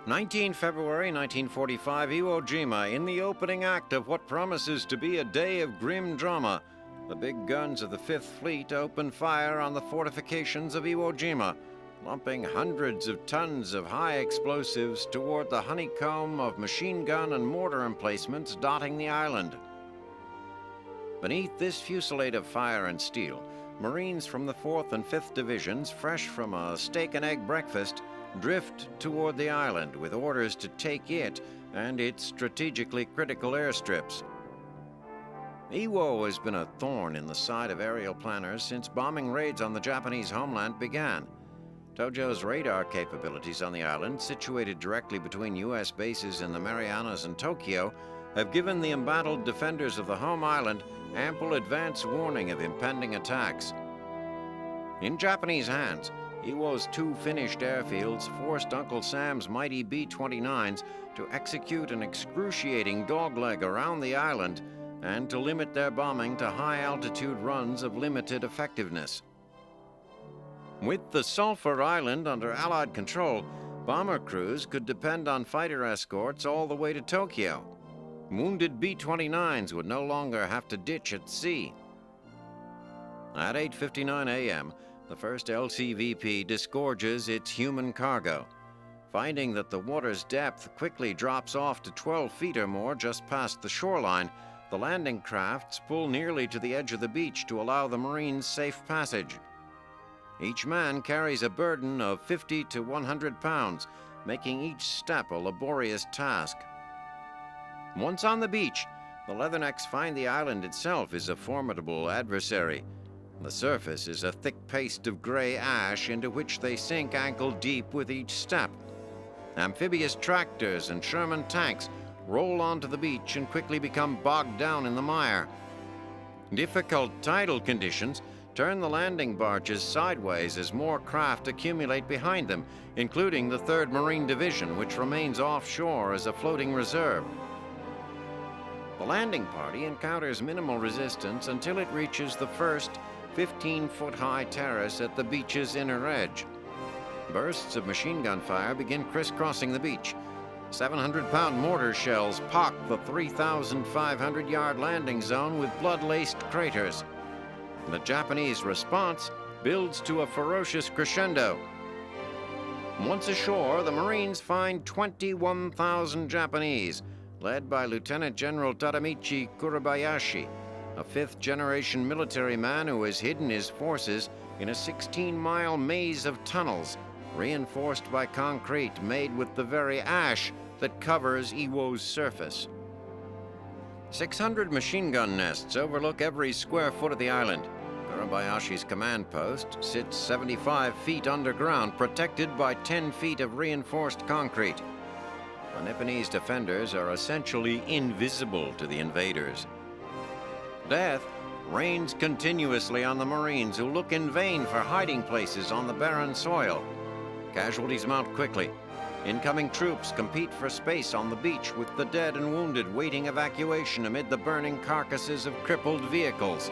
19 February 1945, Iwo Jima, in the opening act of what promises to be a day of grim drama. The big guns of the Fifth Fleet open fire on the fortifications of Iwo Jima, lumping hundreds of tons of high explosives toward the honeycomb of machine gun and mortar emplacements dotting the island. Beneath this fusillade of fire and steel, Marines from the 4th and 5th Divisions, fresh from a steak and egg breakfast, drift toward the island with orders to take it and its strategically critical airstrips. Iwo has been a thorn in the side of aerial planners since bombing raids on the Japanese homeland began. Tojo's radar capabilities on the island, situated directly between U.S. bases in the Marianas and Tokyo, have given the embattled defenders of the home island ample advance warning of impending attacks. In Japanese hands, Iwo's 2 finished airfields forced Uncle Sam's mighty B-29s to execute an excruciating dogleg around the island and to limit their bombing to high-altitude runs of limited effectiveness. With the Sulphur Island under Allied control, bomber crews could depend on fighter escorts all the way to Tokyo. Wounded B-29s would no longer have to ditch at sea. At 8:59 a.m., the first LCVP disgorges its human cargo. Finding that the water's depth quickly drops off to 12 feet or more just past the shoreline, the landing crafts pull nearly to the edge of the beach to allow the Marines safe passage. Each man carries a burden of 50 to 100 pounds, making each step a laborious task. Once on the beach, the Leathernecks find the island itself is a formidable adversary. The surface is a thick paste of gray ash into which they sink ankle-deep with each step. Amphibious tractors and Sherman tanks roll onto the beach and quickly become bogged down in the mire. Difficult tidal conditions turn the landing barges sideways as more craft accumulate behind them, including the 3rd Marine Division, which remains offshore as a floating reserve. The landing party encounters minimal resistance until it reaches the first 15-foot-high terrace at the beach's inner edge. Bursts of machine gun fire begin crisscrossing the beach. 700-pound mortar shells pock the 3,500-yard landing zone with blood-laced craters. The Japanese response builds to a ferocious crescendo. Once ashore, the Marines find 21,000 Japanese, led by Lieutenant General Tadamichi Kurebayashi, a 5th-generation military man who has hidden his forces in a 16-mile maze of tunnels, reinforced by concrete made with the very ash that covers Iwo's surface. 600 machine gun nests overlook every square foot of the island. Kurebayashi's command post sits 75 feet underground, protected by 10 feet of reinforced concrete. The Nipponese defenders are essentially invisible to the invaders. Death rains continuously on the Marines, who look in vain for hiding places on the barren soil. Casualties mount quickly. Incoming troops compete for space on the beach, with the dead and wounded waiting evacuation amid the burning carcasses of crippled vehicles.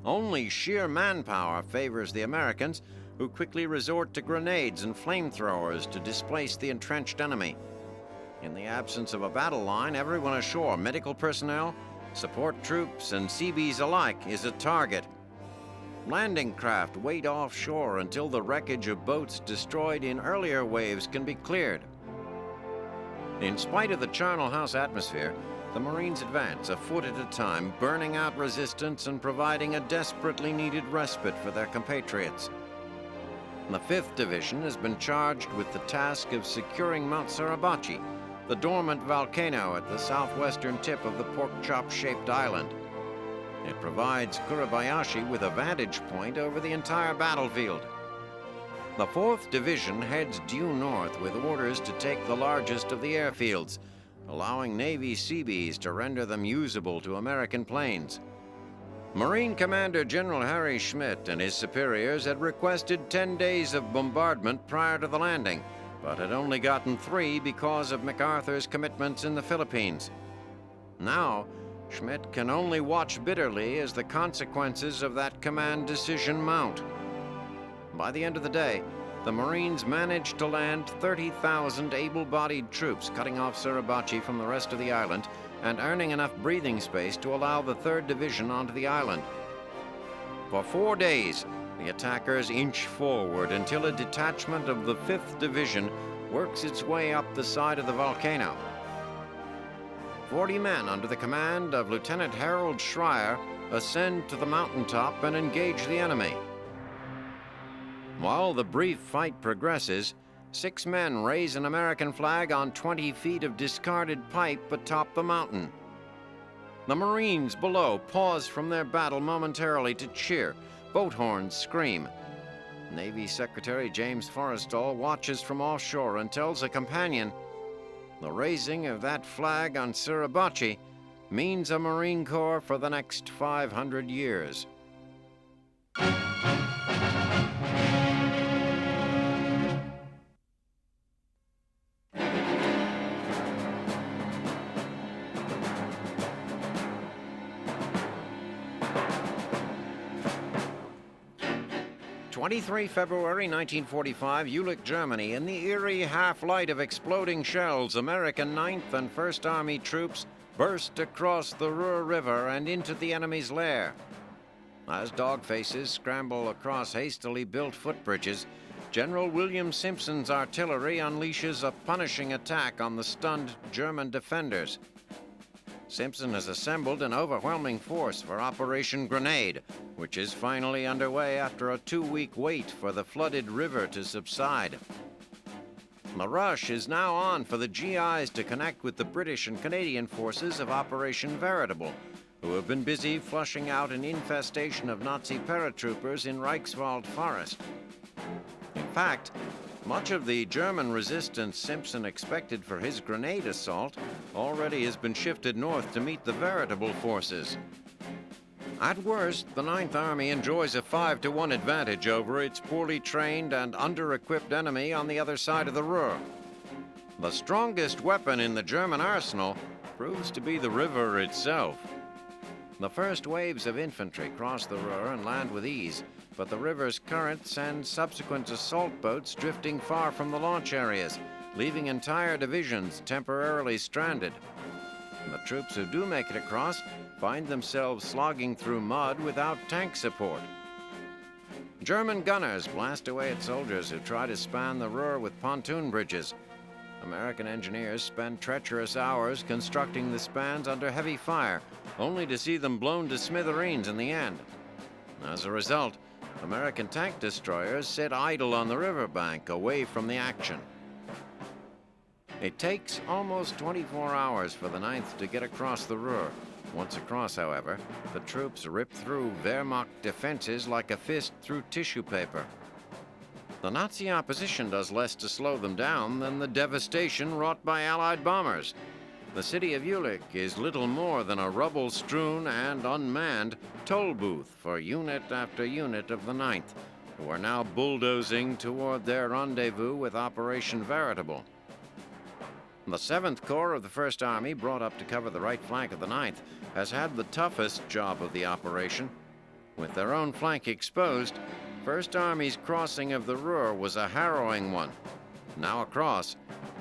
Only sheer manpower favors the Americans, who quickly resort to grenades and flamethrowers to displace the entrenched enemy. In the absence of a battle line, everyone ashore, medical personnel, support troops, and Seabees alike, is a target. Landing craft wait offshore until the wreckage of boats destroyed in earlier waves can be cleared. In spite of the charnel house atmosphere, the Marines advance a foot at a time, burning out resistance and providing a desperately needed respite for their compatriots. The 5th Division has been charged with the task of securing Mount Suribachi, the dormant volcano at the southwestern tip of the pork-chop-shaped island. It provides Kurebayashi with a vantage point over the entire battlefield. The 4th Division heads due north with orders to take the largest of the airfields, allowing Navy Seabees to render them usable to American planes. Marine Commander General Harry Schmidt and his superiors had requested 10 days of bombardment prior to the landing, but had only gotten 3 because of MacArthur's commitments in the Philippines. Now, Schmidt can only watch bitterly as the consequences of that command decision mount. By the end of the day, the Marines managed to land 30,000 able-bodied troops, cutting off Suribachi from the rest of the island and earning enough breathing space to allow the 3rd Division onto the island. For 4 days, the attackers inch forward until a detachment of the 5th Division works its way up the side of the volcano. 40 men under the command of Lieutenant Harold Schreier ascend to the mountaintop and engage the enemy. While the brief fight progresses, 6 men raise an American flag on 20 feet of discarded pipe atop the mountain. The Marines below pause from their battle momentarily to cheer. Boat horns scream. Navy Secretary James Forrestal watches from offshore and tells a companion, "The raising of that flag on Suribachi means a Marine Corps for the next 500 years." February 1945, Jülich, Germany. In the eerie half-light of exploding shells, American 9th and 1st Army troops burst across the Ruhr River and into the enemy's lair. As dog faces scramble across hastily built footbridges, General William Simpson's artillery unleashes a punishing attack on the stunned German defenders. Simpson has assembled an overwhelming force for Operation Grenade, which is finally underway after a 2-week wait for the flooded river to subside. The rush is now on for the GIs to connect with the British and Canadian forces of Operation Veritable, who have been busy flushing out an infestation of Nazi paratroopers in Reichswald Forest. In fact, much of the German resistance Simpson expected for his grenade assault already has been shifted north to meet the Veritable forces. At worst, the 9th Army enjoys a 5-to-1 advantage over its poorly trained and under-equipped enemy on the other side of the Ruhr. The strongest weapon in the German arsenal proves to be the river itself. The first waves of infantry cross the Ruhr and land with ease, but the river's current sends subsequent assault boats drifting far from the launch areas, leaving entire divisions temporarily stranded. The troops who do make it across find themselves slogging through mud without tank support. German gunners blast away at soldiers who try to span the Ruhr with pontoon bridges. American engineers spend treacherous hours constructing the spans under heavy fire, only to see them blown to smithereens in the end. As a result, American tank destroyers sit idle on the riverbank, away from the action. It takes almost 24 hours for the 9th to get across the Ruhr. Once across, however, the troops rip through Wehrmacht defenses like a fist through tissue paper. The Nazi opposition does less to slow them down than the devastation wrought by Allied bombers. The city of Jülich is little more than a rubble-strewn and unmanned toll booth for unit after unit of the 9th, who are now bulldozing toward their rendezvous with Operation Veritable. The 7th Corps of the 1st Army, brought up to cover the right flank of the 9th, has had the toughest job of the operation. With their own flank exposed, 1st Army's crossing of the Ruhr was a harrowing one. Now across,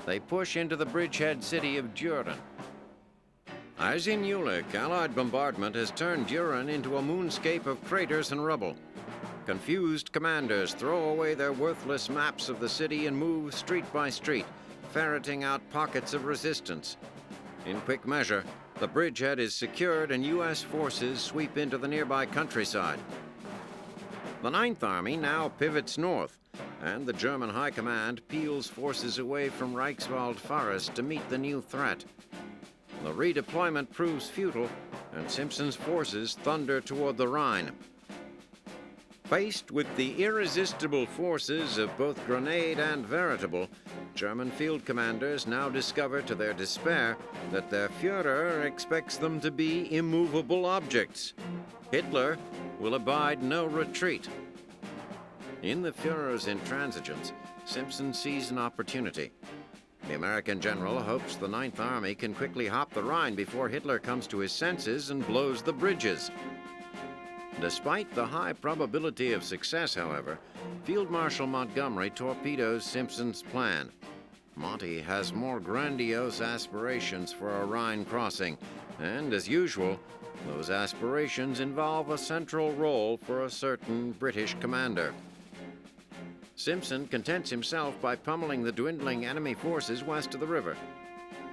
they push into the bridgehead city of Düren. As in Jülich, Allied bombardment has turned Düren into a moonscape of craters and rubble. Confused commanders throw away their worthless maps of the city and move street by street, ferreting out pockets of resistance. In quick measure, the bridgehead is secured and U.S. forces sweep into the nearby countryside. The 9th Army now pivots north, and the German High Command peels forces away from Reichswald Forest to meet the new threat. The redeployment proves futile, and Simpson's forces thunder toward the Rhine. Faced with the irresistible forces of both Grenade and Veritable, German field commanders now discover to their despair that their Führer expects them to be immovable objects. Hitler will abide no retreat. In the Führer's intransigence, Simpson sees an opportunity. The American general hopes the 9th Army can quickly hop the Rhine before Hitler comes to his senses and blows the bridges. Despite the high probability of success, however, Field Marshal Montgomery torpedoes Simpson's plan. Monty has more grandiose aspirations for a Rhine crossing, and as usual, those aspirations involve a central role for a certain British commander. Simpson contents himself by pummeling the dwindling enemy forces west of the river.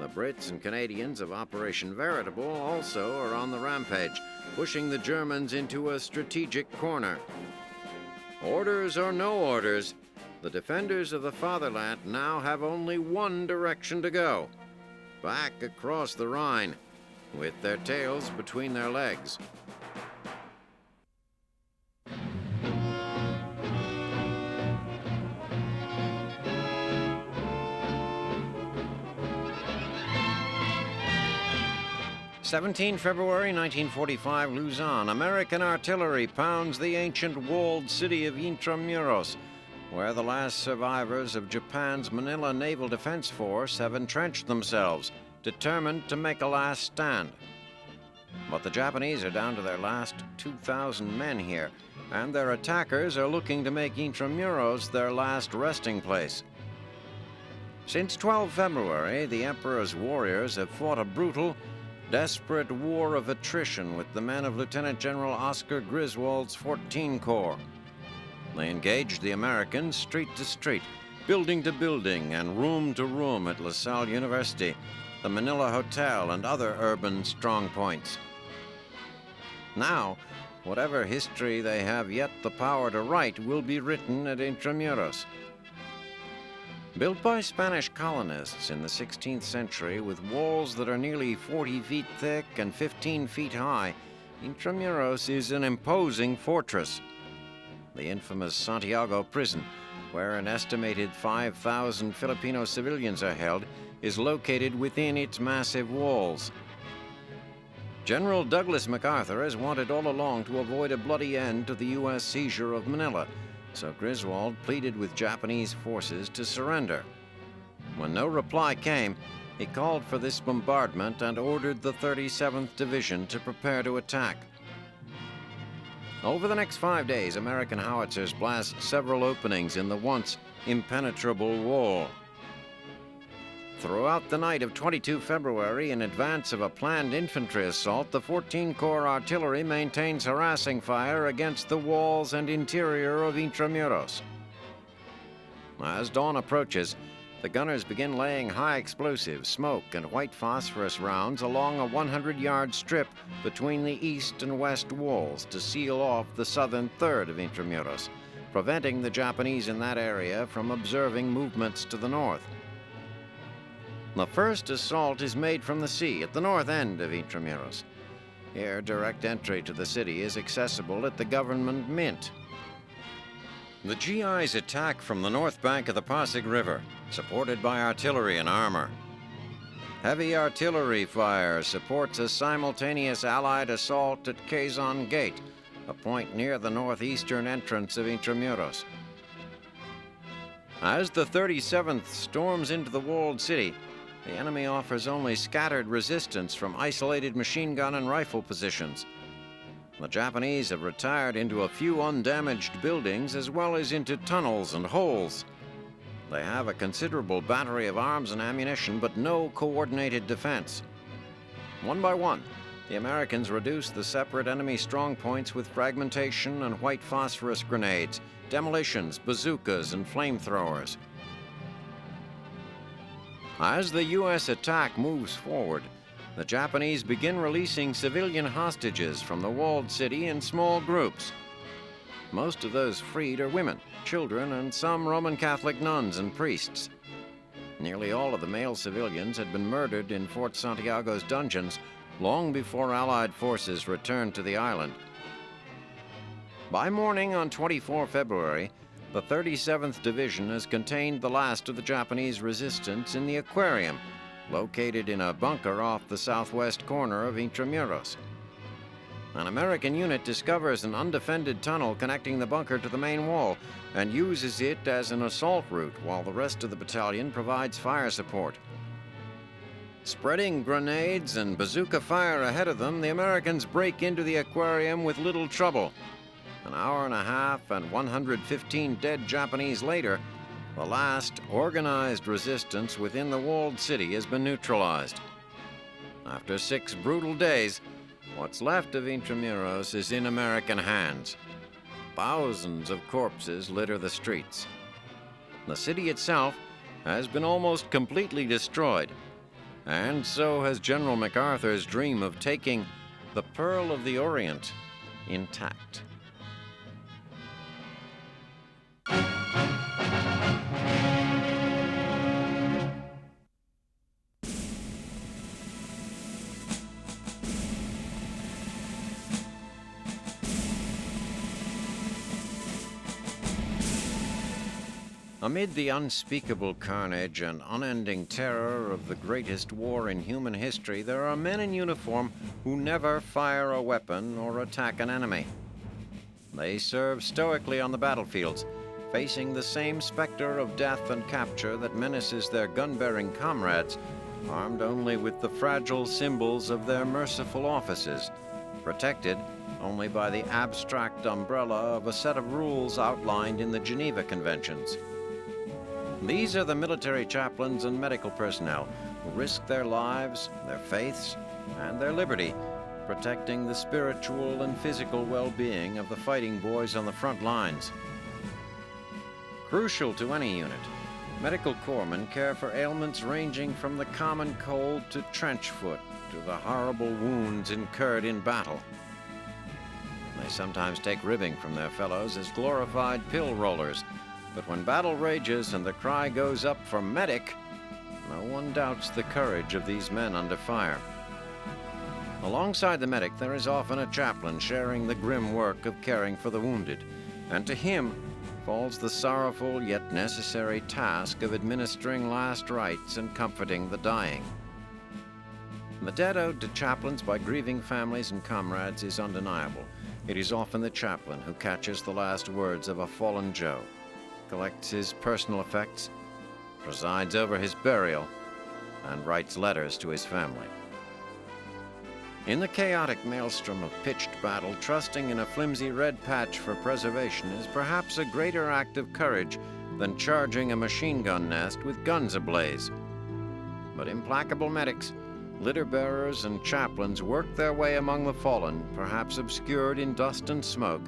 The Brits and Canadians of Operation Veritable also are on the rampage, pushing the Germans into a strategic corner. Orders or no orders, the defenders of the fatherland now have only one direction to go: back across the Rhine, with their tails between their legs. February 1945, Luzon. American artillery pounds the ancient walled city of Intramuros, where the last survivors of Japan's Manila Naval Defense Force have entrenched themselves, determined to make a last stand. But the Japanese are down to their last 2,000 men here, and their attackers are looking to make Intramuros their last resting place. Since 12 February, the Emperor's warriors have fought a brutal, desperate war of attrition with the men of Lieutenant General Oscar Griswold's 14 Corps. They engaged the Americans street to street, building to building, and room to room at LaSalle University, the Manila Hotel, and other urban strongpoints. Now, whatever history they have yet the power to write will be written at Intramuros. Built by Spanish colonists in the 16th century with walls that are nearly 40 feet thick and 15 feet high, Intramuros is an imposing fortress. The infamous Santiago prison, where an estimated 5,000 Filipino civilians are held, is located within its massive walls. General Douglas MacArthur has wanted all along to avoid a bloody end to the U.S. seizure of Manila, so Griswold pleaded with Japanese forces to surrender. When no reply came, he called for this bombardment and ordered the 37th Division to prepare to attack. Over the next 5 days, American howitzers blast several openings in the once impenetrable wall. Throughout the night of 22 February, in advance of a planned infantry assault, the 14 Corps artillery maintains harassing fire against the walls and interior of Intramuros. As dawn approaches, the gunners begin laying high explosive, smoke, and white phosphorus rounds along a 100-yard strip between the east and west walls to seal off the southern third of Intramuros, preventing the Japanese in that area from observing movements to the north. The first assault is made from the sea at the north end of Intramuros. Here, direct entry to the city is accessible at the government mint. The GIs attack from the north bank of the Pasig River, supported by artillery and armor. Heavy artillery fire supports a simultaneous Allied assault at Quezon Gate, a point near the northeastern entrance of Intramuros. As the 37th storms into the walled city, the enemy offers only scattered resistance from isolated machine gun and rifle positions. The Japanese have retired into a few undamaged buildings as well as into tunnels and holes. They have a considerable battery of arms and ammunition, but no coordinated defense. One by one, the Americans reduce the separate enemy strongpoints with fragmentation and white phosphorus grenades, demolitions, bazookas, and flamethrowers. As the U.S. attack moves forward, the Japanese begin releasing civilian hostages from the walled city in small groups. Most of those freed are women, children, and some Roman Catholic nuns and priests. Nearly all of the male civilians had been murdered in Fort Santiago's dungeons long before Allied forces returned to the island. By morning on 24 February, the 37th Division has contained the last of the Japanese resistance in the aquarium, located in a bunker off the southwest corner of Intramuros. An American unit discovers an undefended tunnel connecting the bunker to the main wall and uses it as an assault route while the rest of the battalion provides fire support. Spreading grenades and bazooka fire ahead of them, the Americans break into the aquarium with little trouble. An hour and a half and 115 dead Japanese later, the last organized resistance within the walled city has been neutralized. After 6 brutal days, what's left of Intramuros is in American hands. Thousands of corpses litter the streets. The city itself has been almost completely destroyed, and so has General MacArthur's dream of taking the Pearl of the Orient intact. Amid the unspeakable carnage and unending terror of the greatest war in human history, there are men in uniform who never fire a weapon or attack an enemy. They serve stoically on the battlefields, facing the same specter of death and capture that menaces their gun-bearing comrades, armed only with the fragile symbols of their merciful offices, protected only by the abstract umbrella of a set of rules outlined in the Geneva Conventions. These are the military chaplains and medical personnel who risk their lives, their faiths, and their liberty, protecting the spiritual and physical well-being of the fighting boys on the front lines. Crucial to any unit, medical corpsmen care for ailments ranging from the common cold to trench foot to the horrible wounds incurred in battle. They sometimes take ribbing from their fellows as glorified pill rollers, but when battle rages and the cry goes up for medic, no one doubts the courage of these men under fire. Alongside the medic, there is often a chaplain sharing the grim work of caring for the wounded, and to him falls the sorrowful yet necessary task of administering last rites and comforting the dying. The debt owed to chaplains by grieving families and comrades is undeniable. It is often the chaplain who catches the last words of a fallen Joe, collects his personal effects, presides over his burial, and writes letters to his family. In the chaotic maelstrom of pitched battle, trusting in a flimsy red patch for preservation is perhaps a greater act of courage than charging a machine gun nest with guns ablaze. But implacable medics, litter bearers, and chaplains work their way among the fallen, perhaps obscured in dust and smoke,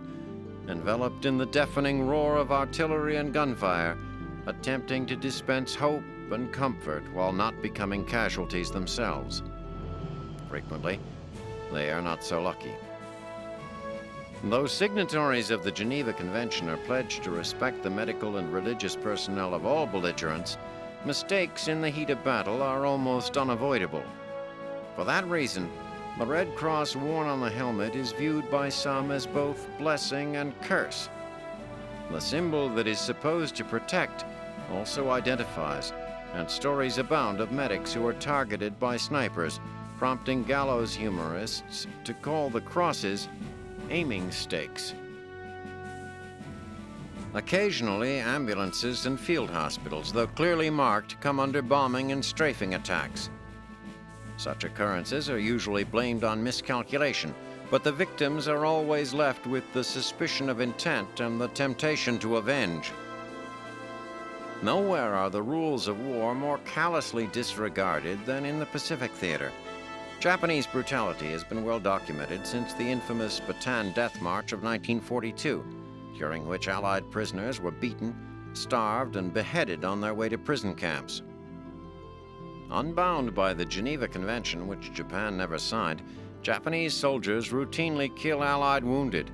enveloped in the deafening roar of artillery and gunfire, attempting to dispense hope and comfort while not becoming casualties themselves. Frequently, they are not so lucky. Though signatories of the Geneva Convention are pledged to respect the medical and religious personnel of all belligerents, mistakes in the heat of battle are almost unavoidable. For that reason, the red cross worn on the helmet is viewed by some as both blessing and curse. The symbol that is supposed to protect also identifies, and stories abound of medics who are targeted by snipers, prompting gallows humorists to call the crosses aiming stakes. Occasionally, ambulances and field hospitals, though clearly marked, come under bombing and strafing attacks. Such occurrences are usually blamed on miscalculation, but the victims are always left with the suspicion of intent and the temptation to avenge. Nowhere are the rules of war more callously disregarded than in the Pacific Theater. Japanese brutality has been well documented since the infamous Patton Death March of 1942, during which Allied prisoners were beaten, starved, and beheaded on their way to prison camps. Unbound by the Geneva Convention, which Japan never signed, Japanese soldiers routinely kill Allied wounded,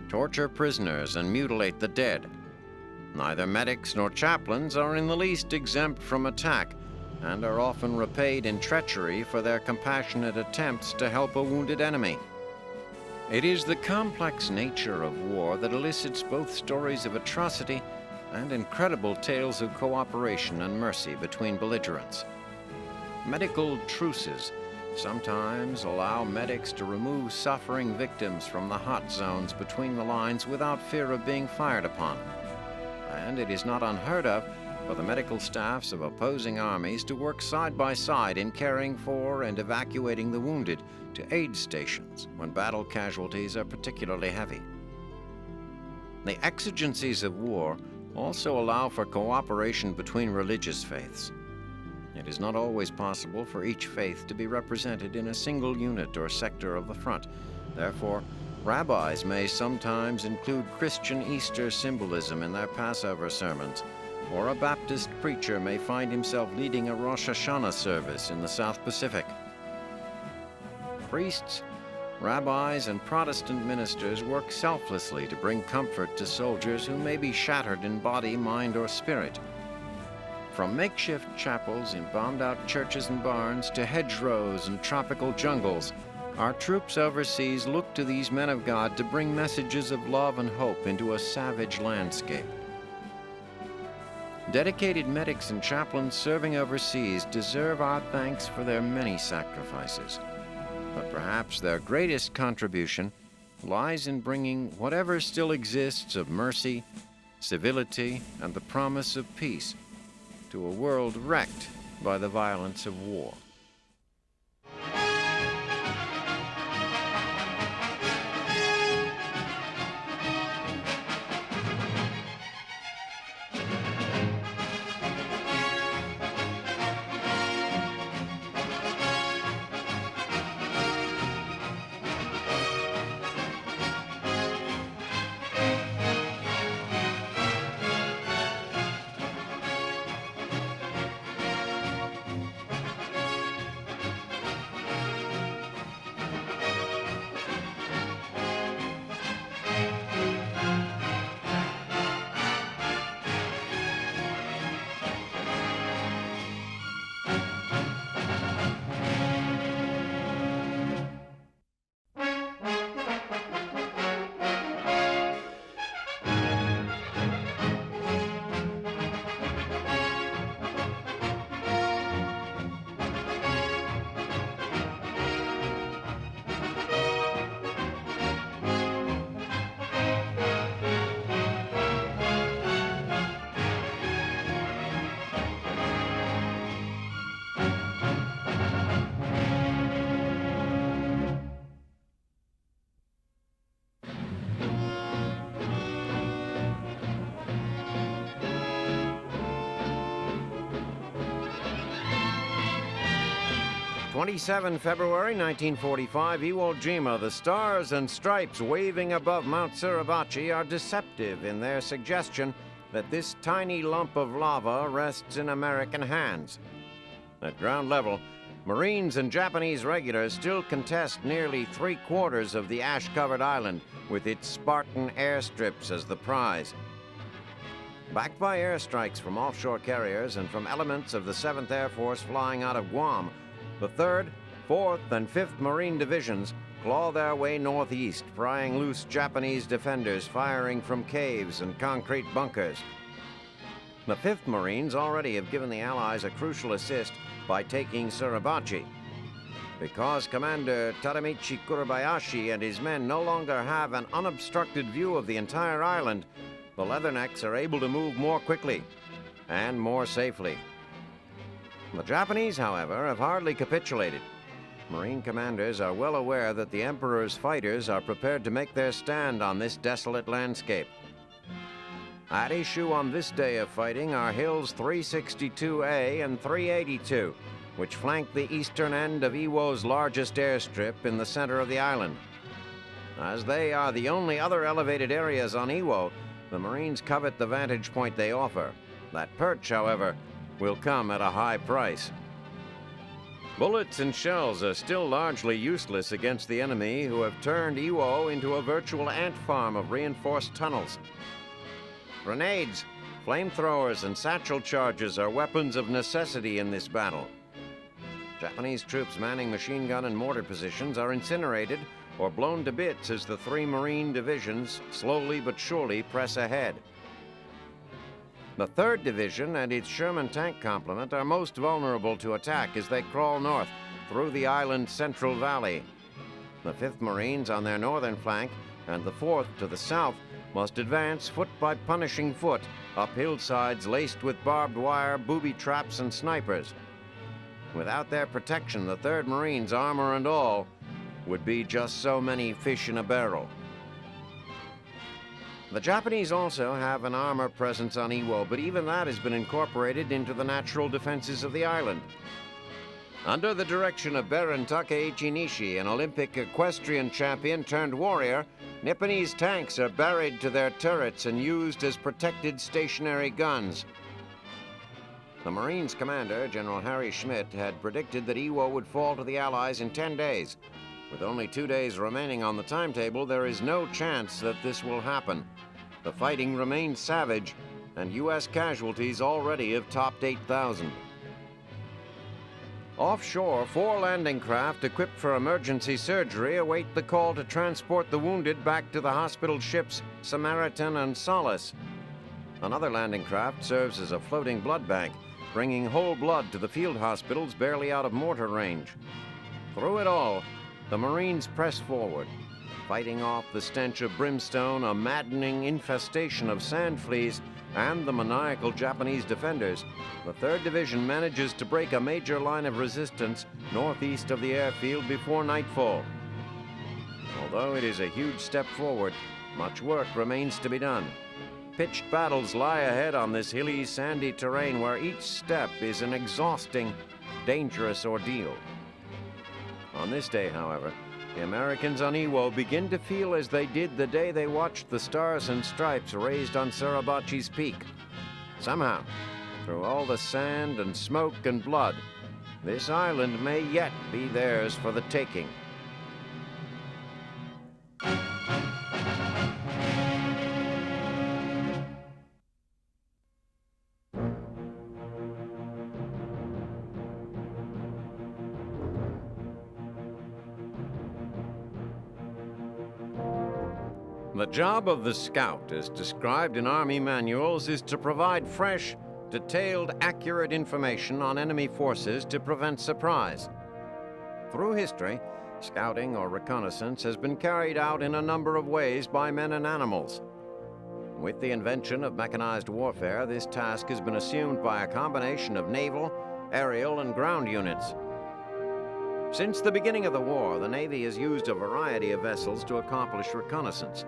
torture prisoners, and mutilate the dead. Neither medics nor chaplains are in the least exempt from attack, and are often repaid in treachery for their compassionate attempts to help a wounded enemy. It is the complex nature of war that elicits both stories of atrocity and incredible tales of cooperation and mercy between belligerents. Medical truces sometimes allow medics to remove suffering victims from the hot zones between the lines without fear of being fired upon. And it is not unheard of for the medical staffs of opposing armies to work side by side in caring for and evacuating the wounded to aid stations when battle casualties are particularly heavy. The exigencies of war also allow for cooperation between religious faiths. It is not always possible for each faith to be represented in a single unit or sector of the front. Therefore, rabbis may sometimes include Christian Easter symbolism in their Passover sermons, or a Baptist preacher may find himself leading a Rosh Hashanah service in the South Pacific. Priests, rabbis, and Protestant ministers work selflessly to bring comfort to soldiers who may be shattered in body, mind, or spirit. From makeshift chapels in bombed-out churches and barns to hedgerows and tropical jungles, our troops overseas look to these men of God to bring messages of love and hope into a savage landscape. Dedicated medics and chaplains serving overseas deserve our thanks for their many sacrifices. But perhaps their greatest contribution lies in bringing whatever still exists of mercy, civility, and the promise of peace to a world wrecked by the violence of war. 27 February 1945, Iwo Jima. The stars and stripes waving above Mount Suribachi are deceptive in their suggestion that this tiny lump of lava rests in American hands. At ground level, Marines and Japanese regulars still contest nearly three-quarters of the ash-covered island, with its Spartan airstrips as the prize. Backed by airstrikes from offshore carriers and from elements of the 7th Air Force flying out of Guam, the 3rd, 4th, and 5th Marine Divisions claw their way northeast, prying loose Japanese defenders firing from caves and concrete bunkers. The 5th Marines already have given the Allies a crucial assist by taking Suribachi. Because Commander Tadamichi Kurebayashi and his men no longer have an unobstructed view of the entire island, the Leathernecks are able to move more quickly and more safely. The Japanese, however, have hardly capitulated. Marine commanders are well aware that the Emperor's fighters are prepared to make their stand on this desolate landscape. At issue on this day of fighting are Hills 362A and 382, which flank the eastern end of Iwo's largest airstrip in the center of the island. As they are the only other elevated areas on Iwo, the Marines covet the vantage point they offer. That perch, however, will come at a high price. Bullets and shells are still largely useless against the enemy, who have turned Iwo into a virtual ant farm of reinforced tunnels. Grenades, flamethrowers, and satchel charges are weapons of necessity in this battle. Japanese troops manning machine gun and mortar positions are incinerated or blown to bits as the 3 Marine divisions slowly but surely press ahead. The 3rd Division and its Sherman tank complement are most vulnerable to attack as they crawl north through the island's central valley. The 5th Marines on their northern flank and the 4th to the south must advance foot by punishing foot up hillsides laced with barbed wire, booby traps, and snipers. Without their protection, the 3rd Marines, armor and all, would be just so many fish in a barrel. The Japanese also have an armor presence on Iwo, but even that has been incorporated into the natural defenses of the island. Under the direction of Baron Takeichi Nishi, an Olympic equestrian champion turned warrior, Nipponese tanks are buried to their turrets and used as protected stationary guns. The Marines commander, General Harry Schmidt, had predicted that Iwo would fall to the Allies in 10 days. With only 2 days remaining on the timetable, there is no chance that this will happen. The fighting remains savage, and U.S. casualties already have topped 8,000. Offshore, 4 landing craft equipped for emergency surgery await the call to transport the wounded back to the hospital ships Samaritan and Solace. Another landing craft serves as a floating blood bank, bringing whole blood to the field hospitals barely out of mortar range. Through it all, the Marines press forward, fighting off the stench of brimstone, a maddening infestation of sand fleas, and the maniacal Japanese defenders. The 3rd Division manages to break a major line of resistance northeast of the airfield before nightfall. Although it is a huge step forward, much work remains to be done. Pitched battles lie ahead on this hilly, sandy terrain where each step is an exhausting, dangerous ordeal. On this day, however, the Americans on Iwo begin to feel as they did the day they watched the Stars and Stripes raised on Suribachi's peak. Somehow, through all the sand and smoke and blood, this island may yet be theirs for the taking. The job of the scout, as described in Army manuals, is to provide fresh, detailed, accurate information on enemy forces to prevent surprise. Through history, scouting or reconnaissance has been carried out in a number of ways by men and animals. With the invention of mechanized warfare, this task has been assumed by a combination of naval, aerial, and ground units. Since the beginning of the war, the Navy has used a variety of vessels to accomplish reconnaissance.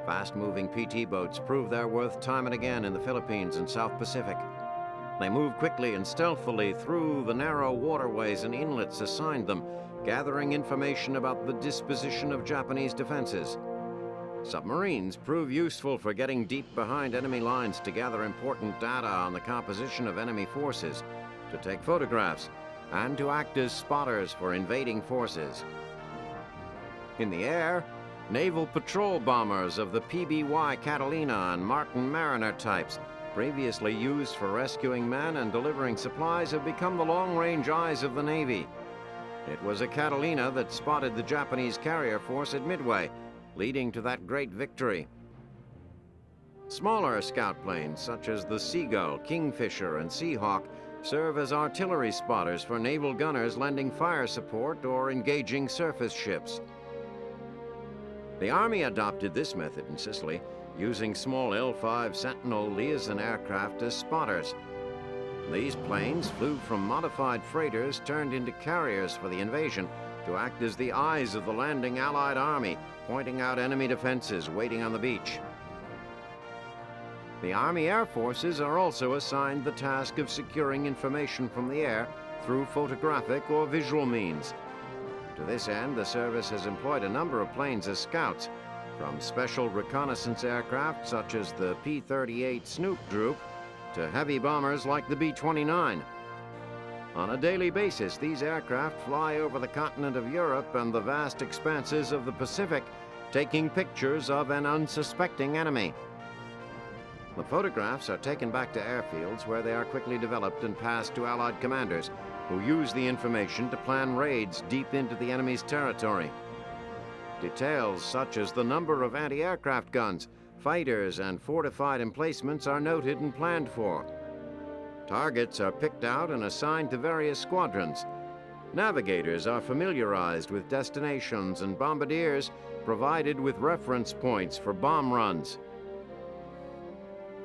Fast-moving PT boats prove their worth time and again in the Philippines and South Pacific. They move quickly and stealthily through the narrow waterways and inlets assigned them, gathering information about the disposition of Japanese defenses. Submarines prove useful for getting deep behind enemy lines to gather important data on the composition of enemy forces, to take photographs, and to act as spotters for invading forces. In the air, naval patrol bombers of the PBY Catalina and Martin Mariner types, previously used for rescuing men and delivering supplies, have become the long-range eyes of the Navy. It was a Catalina that spotted the Japanese carrier force at Midway, leading to that great victory. Smaller scout planes, such as the Seagull, Kingfisher, and Seahawk, serve as artillery spotters for naval gunners lending fire support or engaging surface ships. The Army adopted this method in Sicily, using small L-5 Sentinel liaison aircraft as spotters. These planes flew from modified freighters turned into carriers for the invasion to act as the eyes of the landing Allied army, pointing out enemy defenses waiting on the beach. The Army Air Forces are also assigned the task of securing information from the air through photographic or visual means. To this end, the service has employed a number of planes as scouts, from special reconnaissance aircraft such as the P-38 Snoop Droop to heavy bombers like the B-29. On a daily basis, these aircraft fly over the continent of Europe and the vast expanses of the Pacific, taking pictures of an unsuspecting enemy. The photographs are taken back to airfields where they are quickly developed and passed to Allied commanders, who use the information to plan raids deep into the enemy's territory. Details such as the number of anti-aircraft guns, fighters, and fortified emplacements are noted and planned for. Targets are picked out and assigned to various squadrons. Navigators are familiarized with destinations and bombardiers provided with reference points for bomb runs.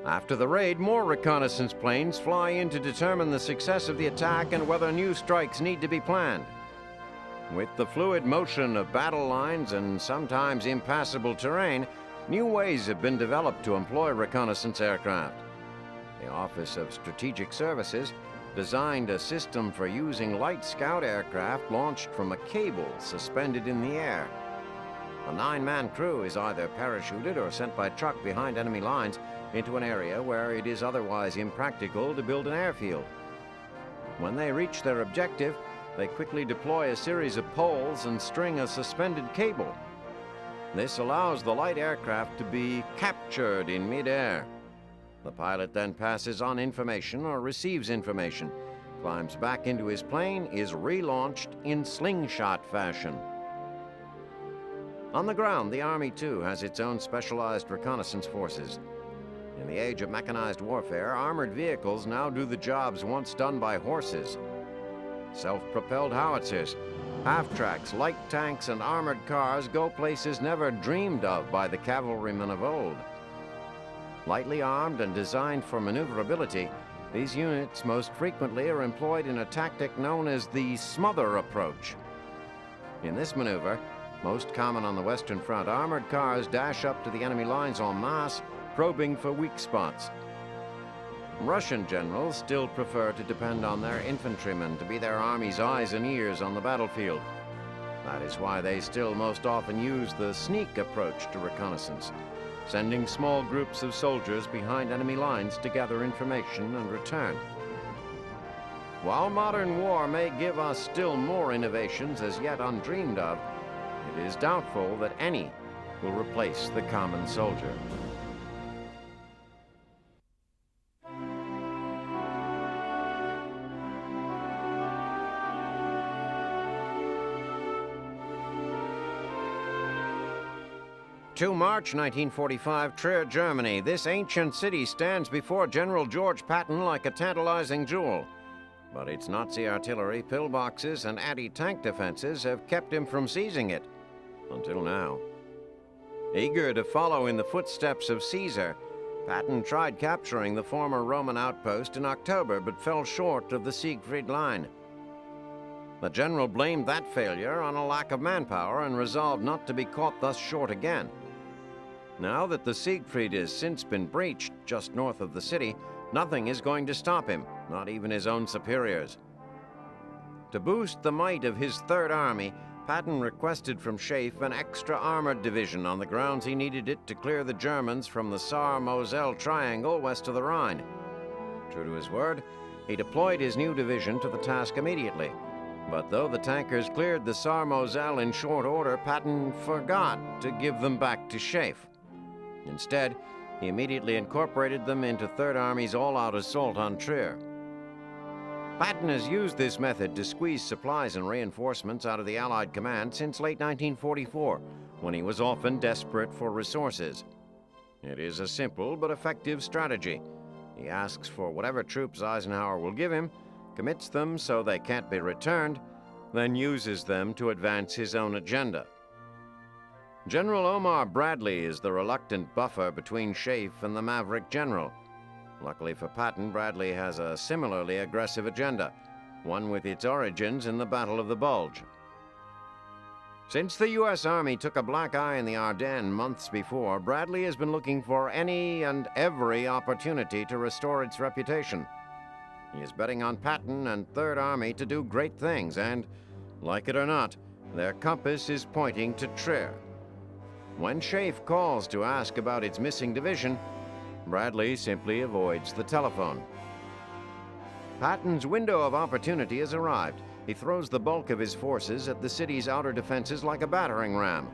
After the raid, more reconnaissance planes fly in to determine the success of the attack and whether new strikes need to be planned. With the fluid motion of battle lines and sometimes impassable terrain, new ways have been developed to employ reconnaissance aircraft. The Office of Strategic Services designed a system for using light scout aircraft launched from a cable suspended in the air. A 9-man crew is either parachuted or sent by truck behind enemy lines into an area where it is otherwise impractical to build an airfield. When they reach their objective, they quickly deploy a series of poles and string a suspended cable. This allows the light aircraft to be captured in mid-air. The pilot then passes on information or receives information, climbs back into his plane, is relaunched in slingshot fashion. On the ground, the Army, too, has its own specialized reconnaissance forces. In the age of mechanized warfare, armored vehicles now do the jobs once done by horses. Self-propelled howitzers, half-tracks, light tanks, and armored cars go places never dreamed of by the cavalrymen of old. Lightly armed and designed for maneuverability, these units most frequently are employed in a tactic known as the smother approach. In this maneuver, most common on the Western Front, armored cars dash up to the enemy lines en masse, probing for weak spots. Russian generals still prefer to depend on their infantrymen to be their army's eyes and ears on the battlefield. That is why they still most often use the sneak approach to reconnaissance, sending small groups of soldiers behind enemy lines to gather information and return. While modern war may give us still more innovations as yet undreamed of, it is doubtful that any will replace the common soldier. To March 1945, Trier, Germany. This ancient city stands before General George Patton like a tantalizing jewel. But its Nazi artillery, pillboxes, and anti-tank defenses have kept him from seizing it. Until now. Eager to follow in the footsteps of Caesar, Patton tried capturing the former Roman outpost in October, but fell short of the Siegfried Line. The general blamed that failure on a lack of manpower and resolved not to be caught thus short again. Now that the Siegfried has since been breached just north of the city, nothing is going to stop him, not even his own superiors. To boost the might of his Third Army, Patton requested from Schaeff an extra armored division on the grounds he needed it to clear the Germans from the Saar-Moselle Triangle west of the Rhine. True to his word, he deployed his new division to the task immediately. But though the tankers cleared the Saar-Moselle in short order, Patton forgot to give them back to Schaeff. Instead, he immediately incorporated them into Third Army's all-out assault on Trier. Patton has used this method to squeeze supplies and reinforcements out of the Allied command since late 1944, when he was often desperate for resources. It is a simple but effective strategy. He asks for whatever troops Eisenhower will give him, commits them so they can't be returned, then uses them to advance his own agenda. General Omar Bradley is the reluctant buffer between Schaeff and the maverick general. Luckily for Patton, Bradley has a similarly aggressive agenda, one with its origins in the Battle of the Bulge. Since the U.S. Army took a black eye in the Ardennes months before, Bradley has been looking for any and every opportunity to restore its reputation. He is betting on Patton and Third Army to do great things, and, like it or not, their compass is pointing to Trier. When Schaeff calls to ask about its missing division, Bradley simply avoids the telephone. Patton's window of opportunity has arrived. He throws the bulk of his forces at the city's outer defenses like a battering ram.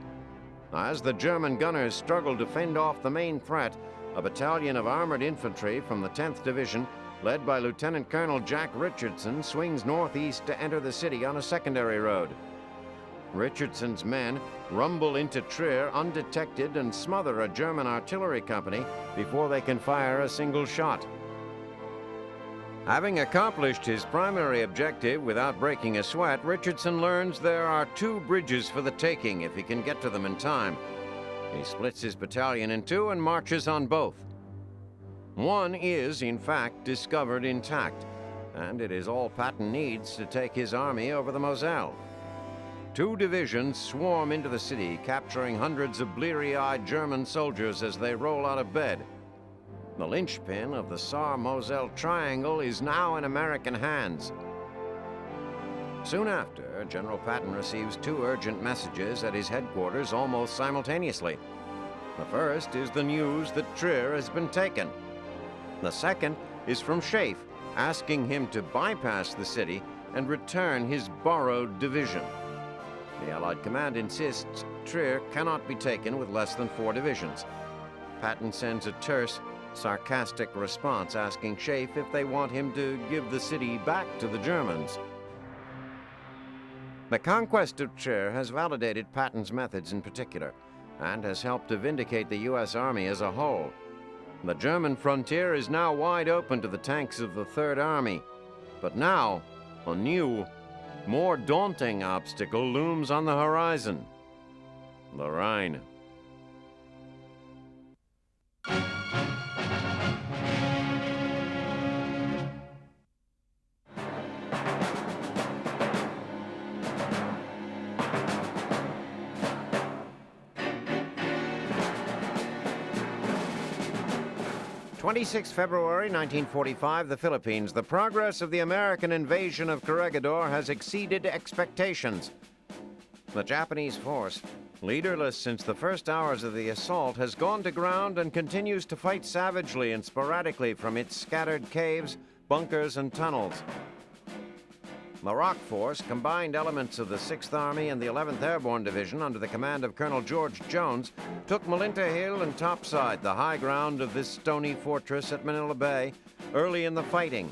As the German gunners struggle to fend off the main threat, a battalion of armored infantry from the 10th Division, led by Lieutenant Colonel Jack Richardson, swings northeast to enter the city on a secondary road. Richardson's men rumble into Trier undetected and smother a German artillery company before they can fire a single shot. Having accomplished his primary objective without breaking a sweat, Richardson learns there are 2 bridges for the taking if he can get to them in time. He splits his battalion in 2 and marches on both. One is, in fact, discovered intact, and it is all Patton needs to take his army over the Moselle. 2 divisions swarm into the city, capturing hundreds of bleary-eyed German soldiers as they roll out of bed. The linchpin of the Saar-Moselle Triangle is now in American hands. Soon after, General Patton receives 2 urgent messages at his headquarters almost simultaneously. The first is the news that Trier has been taken. The second is from Schaeff, asking him to bypass the city and return his borrowed division. The Allied command insists Trier cannot be taken with less than 4 divisions. Patton sends a terse, sarcastic response asking Schaeff if they want him to give the city back to the Germans. The conquest of Trier has validated Patton's methods in particular, and has helped to vindicate the U.S. Army as a whole. The German frontier is now wide open to the tanks of the Third Army, but now a new, more daunting obstacle looms on the horizon: the Rhine. February 26, 1945, the Philippines. The progress of the American invasion of Corregidor has exceeded expectations. The Japanese force, leaderless since the first hours of the assault, has gone to ground and continues to fight savagely and sporadically from its scattered caves, bunkers, and tunnels. The ROC Force, combined elements of the 6th Army and the 11th Airborne Division under the command of Colonel George Jones, took Malinta Hill and Topside, the high ground of this stony fortress at Manila Bay, early in the fighting.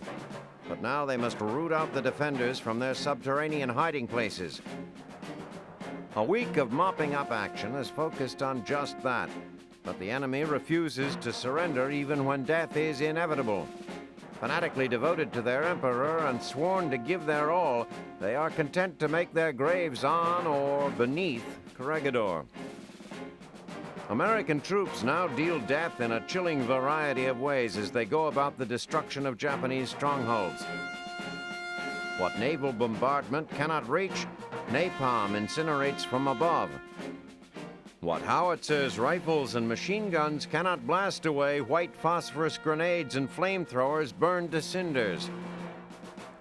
But now they must root out the defenders from their subterranean hiding places. A week of mopping up action has focused on just that, but the enemy refuses to surrender even when death is inevitable. Fanatically devoted to their emperor and sworn to give their all, they are content to make their graves on or beneath Corregidor. American troops now deal death in a chilling variety of ways as they go about the destruction of Japanese strongholds. What naval bombardment cannot reach, napalm incinerates from above. What howitzers, rifles, and machine guns cannot blast away, white phosphorus grenades and flamethrowers burn to cinders.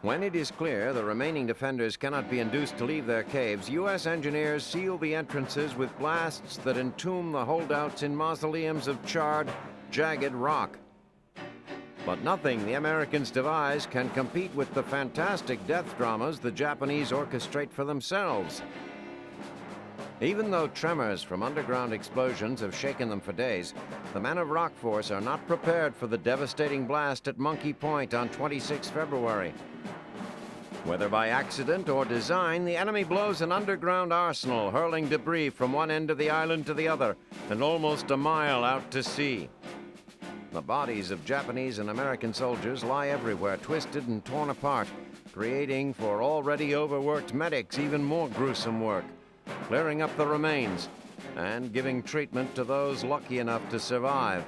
When it is clear the remaining defenders cannot be induced to leave their caves, U.S. engineers seal the entrances with blasts that entomb the holdouts in mausoleums of charred, jagged rock. But nothing the Americans devise can compete with the fantastic death dramas the Japanese orchestrate for themselves. Even though tremors from underground explosions have shaken them for days, the men of ROC Force are not prepared for the devastating blast at Monkey Point on 26 February. Whether by accident or design, the enemy blows an underground arsenal, hurling debris from one end of the island to the other, and almost a mile out to sea. The bodies of Japanese and American soldiers lie everywhere, twisted and torn apart, creating for already overworked medics even more gruesome work, clearing up the remains and giving treatment to those lucky enough to survive.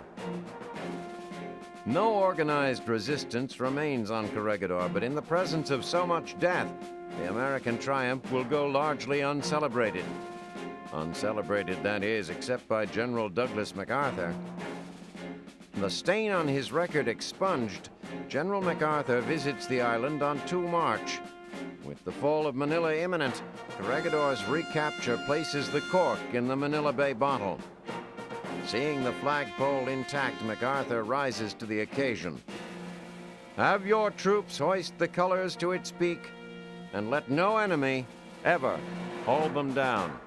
No organized resistance remains on Corregidor, but in the presence of so much death, the American triumph will go largely uncelebrated. Uncelebrated, that is, except by General Douglas MacArthur. The stain on his record expunged, General MacArthur visits the island on 2 March. With the fall of Manila imminent, Corregidor's recapture places the cork in the Manila Bay bottle. Seeing the flagpole intact, MacArthur rises to the occasion. Have your troops hoist the colors to its peak, and let no enemy ever hold them down.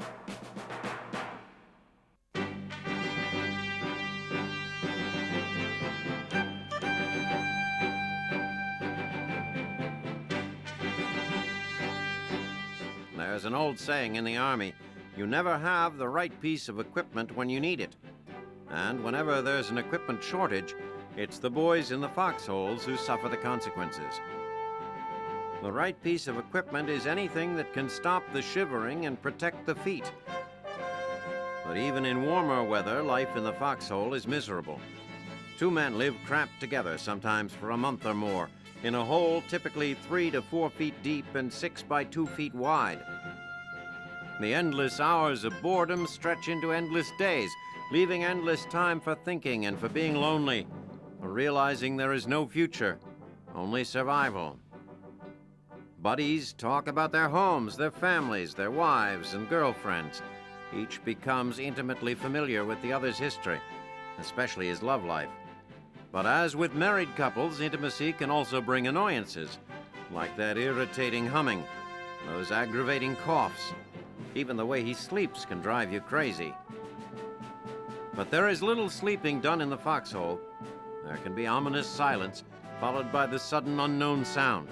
There's an old saying in the Army, you never have the right piece of equipment when you need it. And whenever there's an equipment shortage, it's the boys in the foxholes who suffer the consequences. The right piece of equipment is anything that can stop the shivering and protect the feet. But even in warmer weather, life in the foxhole is miserable. Two men live cramped together, sometimes for a month or more, in a hole typically 3 to 4 feet deep and 6 by 2 feet wide. The endless hours of boredom stretch into endless days, leaving endless time for thinking and for being lonely, for realizing there is no future, only survival. Buddies talk about their homes, their families, their wives and girlfriends. Each becomes intimately familiar with the other's history, especially his love life. But as with married couples, intimacy can also bring annoyances, like that irritating humming, those aggravating coughs. Even the way he sleeps can drive you crazy. But there is little sleeping done in the foxhole. There can be ominous silence, followed by the sudden unknown sound.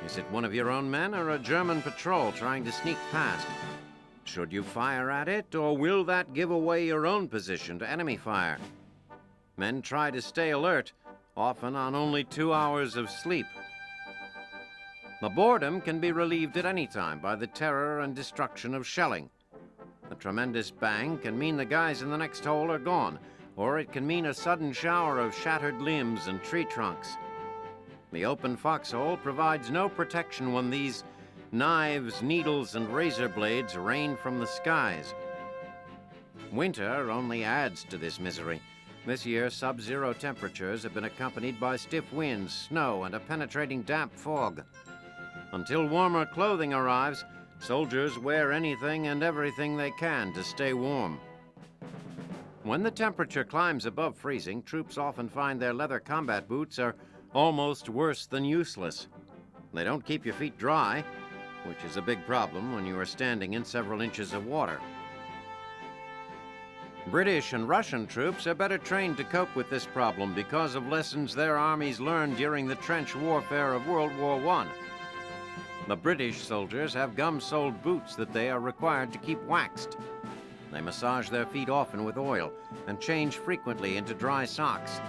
Is it one of your own men or a German patrol trying to sneak past? Should you fire at it, or will that give away your own position to enemy fire? Men try to stay alert, often on only 2 hours of sleep. The boredom can be relieved at any time by the terror and destruction of shelling. The tremendous bang can mean the guys in the next hole are gone, or it can mean a sudden shower of shattered limbs and tree trunks. The open foxhole provides no protection when these knives, needles, and razor blades rain from the skies. Winter only adds to this misery. This year, sub-zero temperatures have been accompanied by stiff winds, snow, and a penetrating damp fog. Until warmer clothing arrives, soldiers wear anything and everything they can to stay warm. When the temperature climbs above freezing, troops often find their leather combat boots are almost worse than useless. They don't keep your feet dry, which is a big problem when you are standing in several inches of water. British and Russian troops are better trained to cope with this problem because of lessons their armies learned during the trench warfare of World War I. The British soldiers have gum-soled boots that they are required to keep waxed. They massage their feet often with oil and change frequently into dry socks.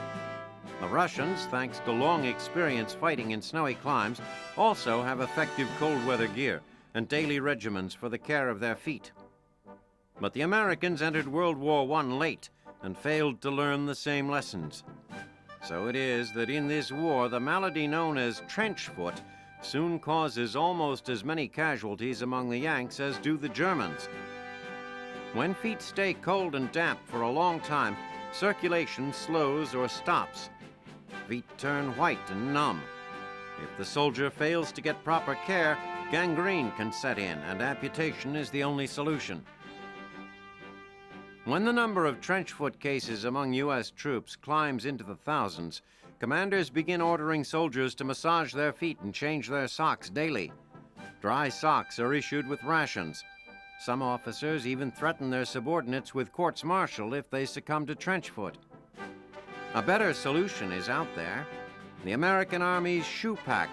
The Russians, thanks to long experience fighting in snowy climes, also have effective cold weather gear and daily regimens for the care of their feet. But the Americans entered World War I late and failed to learn the same lessons. So it is that in this war, the malady known as trench foot soon causes almost as many casualties among the Yanks as do the Germans. When feet stay cold and damp for a long time, circulation slows or stops. Feet turn white and numb. If the soldier fails to get proper care, gangrene can set in, and amputation is the only solution. When the number of trench foot cases among U.S. troops climbs into the thousands, commanders begin ordering soldiers to massage their feet and change their socks daily. Dry socks are issued with rations. Some officers even threaten their subordinates with courts-martial if they succumb to trench foot. A better solution is out there. The American Army's shoe pack,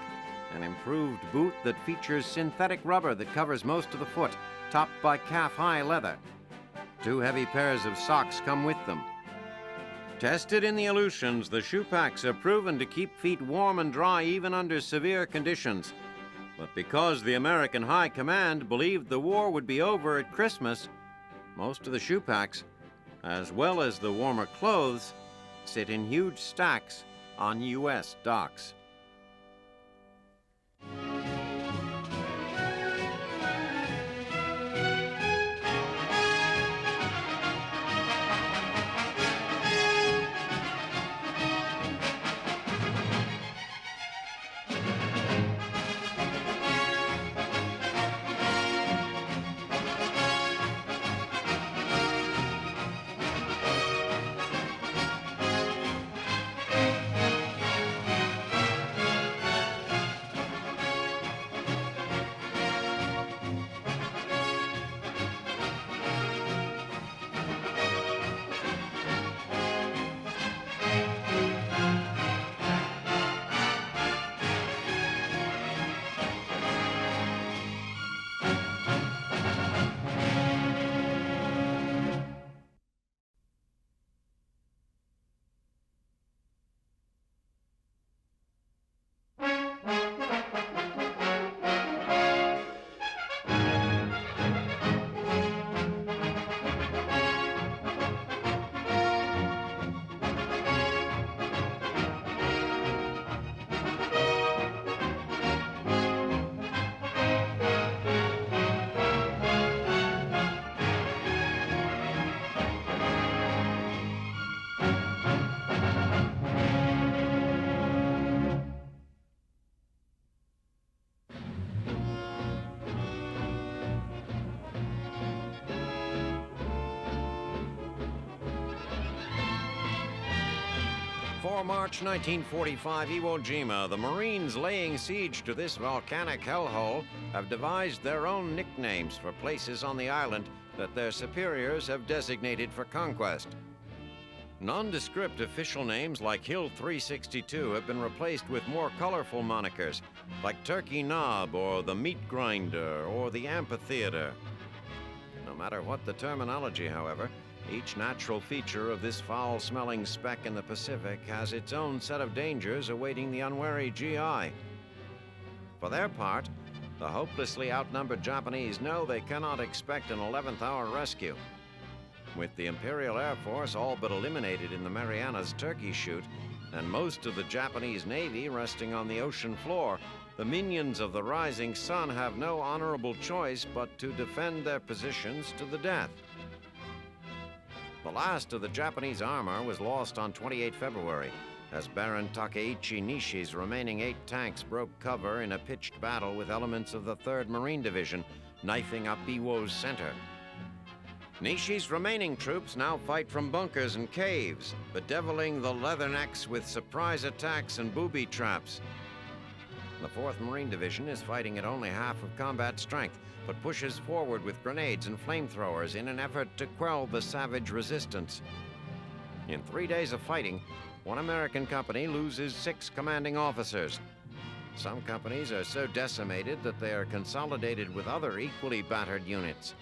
an improved boot that features synthetic rubber that covers most of the foot, topped by calf-high leather. 2 heavy pairs of socks come with them. Tested in the Aleutians, the shoe packs are proven to keep feet warm and dry even under severe conditions. But because the American High Command believed the war would be over at Christmas, most of the shoe packs, as well as the warmer clothes, sit in huge stacks on U.S. docks. Before March 1945 Iwo Jima, the Marines laying siege to this volcanic hellhole have devised their own nicknames for places on the island that their superiors have designated for conquest. Nondescript official names like Hill 362 have been replaced with more colorful monikers, like Turkey Knob or the Meat Grinder or the Amphitheater. No matter what the terminology, however, each natural feature of this foul-smelling speck in the Pacific has its own set of dangers awaiting the unwary GI. For their part, the hopelessly outnumbered Japanese know they cannot expect an 11th-hour rescue. With the Imperial Air Force all but eliminated in the Marianas Turkey Shoot, and most of the Japanese Navy resting on the ocean floor, the minions of the rising sun have no honorable choice but to defend their positions to the death. The last of the Japanese armor was lost on 28 February, as Baron Takeichi Nishi's remaining 8 tanks broke cover in a pitched battle with elements of the 3rd Marine Division, knifing up Iwo's center. Nishi's remaining troops now fight from bunkers and caves, bedeviling the Leathernecks with surprise attacks and booby traps. The 4th Marine Division is fighting at only half of combat strength, but pushes forward with grenades and flamethrowers in an effort to quell the savage resistance. In 3 days of fighting, one American company loses 6 commanding officers. Some companies are so decimated that they are consolidated with other equally battered units.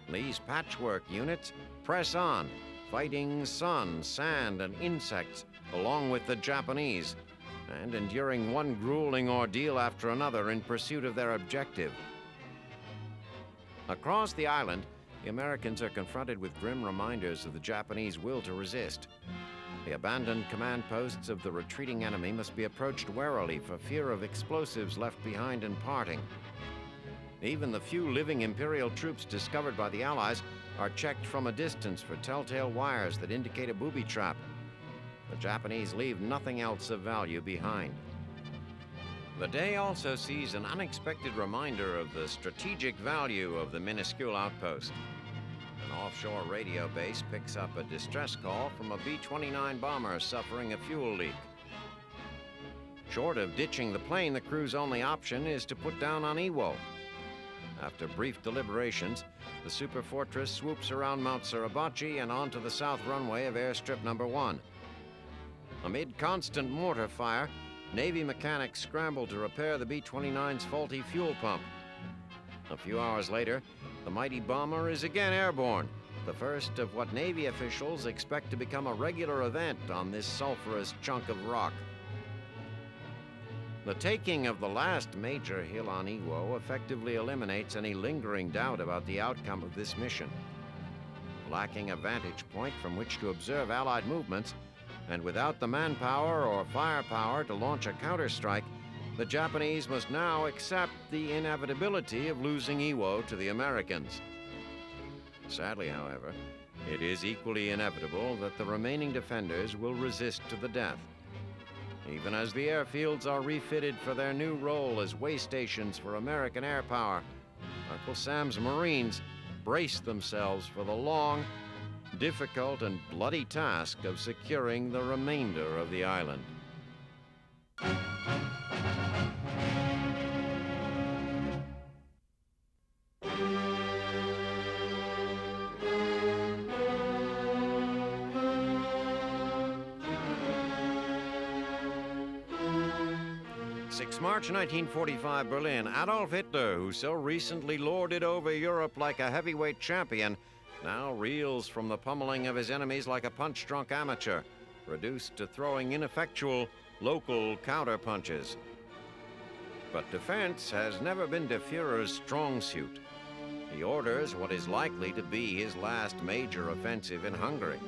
These patchwork units press on, fighting sun, sand, and insects, along with the Japanese, and enduring one grueling ordeal after another in pursuit of their objective. Across the island, the Americans are confronted with grim reminders of the Japanese will to resist. The abandoned command posts of the retreating enemy must be approached warily for fear of explosives left behind in parting. Even the few living Imperial troops discovered by the Allies are checked from a distance for telltale wires that indicate a booby trap. The Japanese leave nothing else of value behind. The day also sees an unexpected reminder of the strategic value of the minuscule outpost. An offshore radio base picks up a distress call from a B-29 bomber suffering a fuel leak. Short of ditching the plane, the crew's only option is to put down on Iwo. After brief deliberations, the superfortress swoops around Mount Suribachi and onto the south runway of Airstrip Number 1. Amid constant mortar fire, Navy mechanics scramble to repair the B-29's faulty fuel pump. A few hours later, the mighty bomber is again airborne, the first of what Navy officials expect to become a regular event on this sulfurous chunk of rock. The taking of the last major hill on Iwo effectively eliminates any lingering doubt about the outcome of this mission. Lacking a vantage point from which to observe Allied movements, and without the manpower or firepower to launch a counterstrike, the Japanese must now accept the inevitability of losing Iwo to the Americans. Sadly, however, it is equally inevitable that the remaining defenders will resist to the death. Even as the airfields are refitted for their new role as way stations for American air power, Uncle Sam's Marines brace themselves for the long, difficult, and bloody task of securing the remainder of the island. 6 March 1945, Berlin. Adolf Hitler, who so recently lorded over Europe like a heavyweight champion, now reels from the pummeling of his enemies like a punch-drunk amateur, reduced to throwing ineffectual local counter-punches. But defense has never been de Führer's strong suit. He orders what is likely to be his last major offensive in Hungary.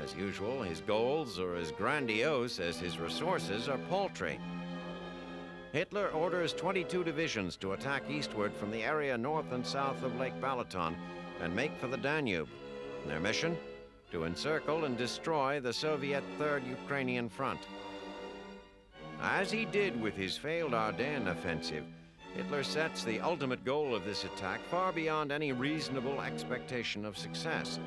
As usual, his goals are as grandiose as his resources are paltry. Hitler orders 22 divisions to attack eastward from the area north and south of Lake Balaton and make for the Danube. Their mission? To encircle and destroy the Soviet Third Ukrainian Front. As he did with his failed Ardennes offensive, Hitler sets the ultimate goal of this attack far beyond any reasonable expectation of success.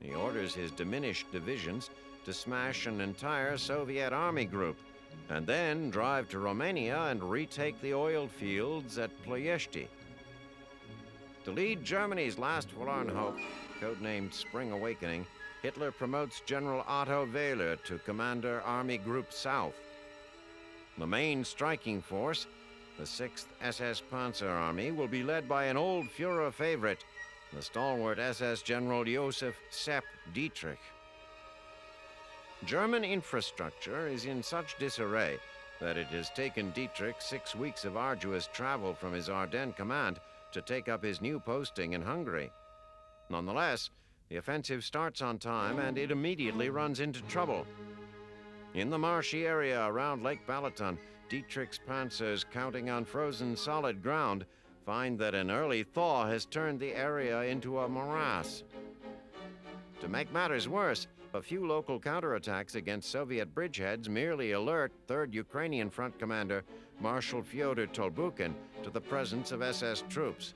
He orders his diminished divisions to smash an entire Soviet army group, and then drive to Romania and retake the oil fields at Ploiești. To lead Germany's last forlorn hope, codenamed Spring Awakening, Hitler promotes General Otto Wehler to Commander Army Group South. The main striking force, the 6th SS Panzer Army, will be led by an old Führer favorite, the stalwart SS General Josef Sepp Dietrich. German infrastructure is in such disarray that it has taken Dietrich 6 weeks of arduous travel from his Ardennes command to take up his new posting in Hungary. Nonetheless, the offensive starts on time and it immediately runs into trouble. In the marshy area around Lake Balaton, Dietrich's panzers, counting on frozen solid ground, find that an early thaw has turned the area into a morass. To make matters worse, a few local counterattacks against Soviet bridgeheads merely alert 3rd Ukrainian Front Commander Marshal Fyodor Tolbukin to the presence of SS troops.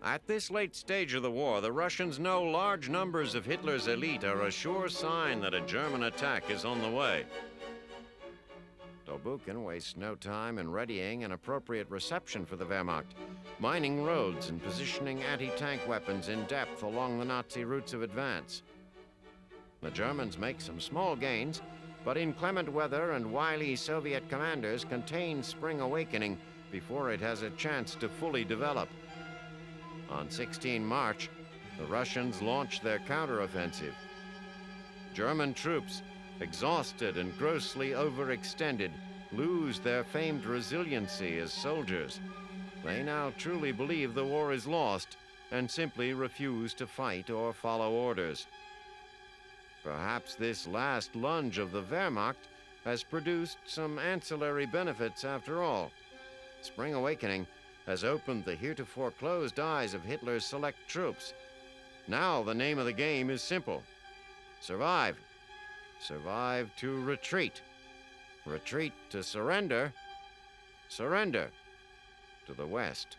At this late stage of the war, the Russians know large numbers of Hitler's elite are a sure sign that a German attack is on the way. Tolbukin wastes no time in readying an appropriate reception for the Wehrmacht, mining roads and positioning anti-tank weapons in depth along the Nazi routes of advance. The Germans make some small gains, but inclement weather and wily Soviet commanders contain Spring Awakening before it has a chance to fully develop. On 16 March, the Russians launch their counteroffensive. German troops, exhausted and grossly overextended, lose their famed resiliency as soldiers. They now truly believe the war is lost and simply refuse to fight or follow orders. Perhaps this last lunge of the Wehrmacht has produced some ancillary benefits after all. Spring Awakening has opened the heretofore closed eyes of Hitler's select troops. Now the name of the game is simple: survive. Survive to retreat. Retreat to surrender. Surrender to the West.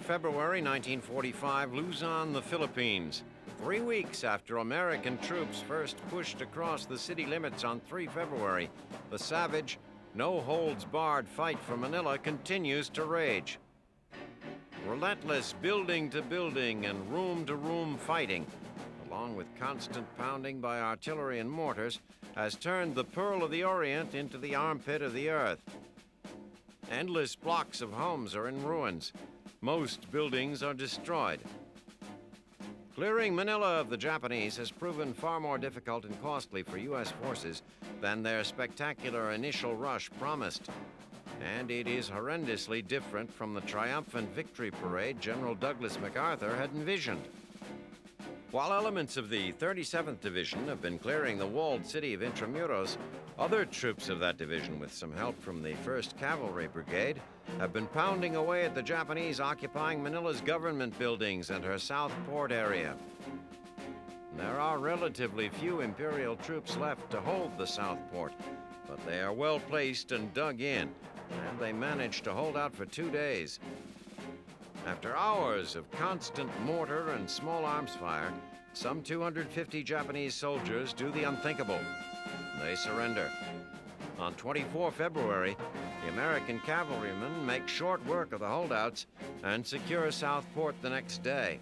February 1945, Luzon, the Philippines. 3 weeks after American troops first pushed across the city limits on 3 February, the savage, no-holds-barred fight for Manila continues to rage. Relentless building-to-building and room-to-room fighting, along with constant pounding by artillery and mortars, has turned the Pearl of the Orient into the armpit of the earth. Endless blocks of homes are in ruins. Most buildings are destroyed. Clearing Manila of the Japanese has proven far more difficult and costly for U.S. forces than their spectacular initial rush promised. And it is horrendously different from the triumphant victory parade General Douglas MacArthur had envisioned. While elements of the 37th Division have been clearing the walled city of Intramuros, other troops of that division, with some help from the 1st Cavalry Brigade, have been pounding away at the Japanese occupying Manila's government buildings and her South Port area. There are relatively few Imperial troops left to hold the South Port, but they are well placed and dug in, and they managed to hold out for 2 days. After hours of constant mortar and small arms fire, some 250 Japanese soldiers do the unthinkable. They surrender. On 24 February, the American cavalrymen make short work of the holdouts and secure Southport the next day.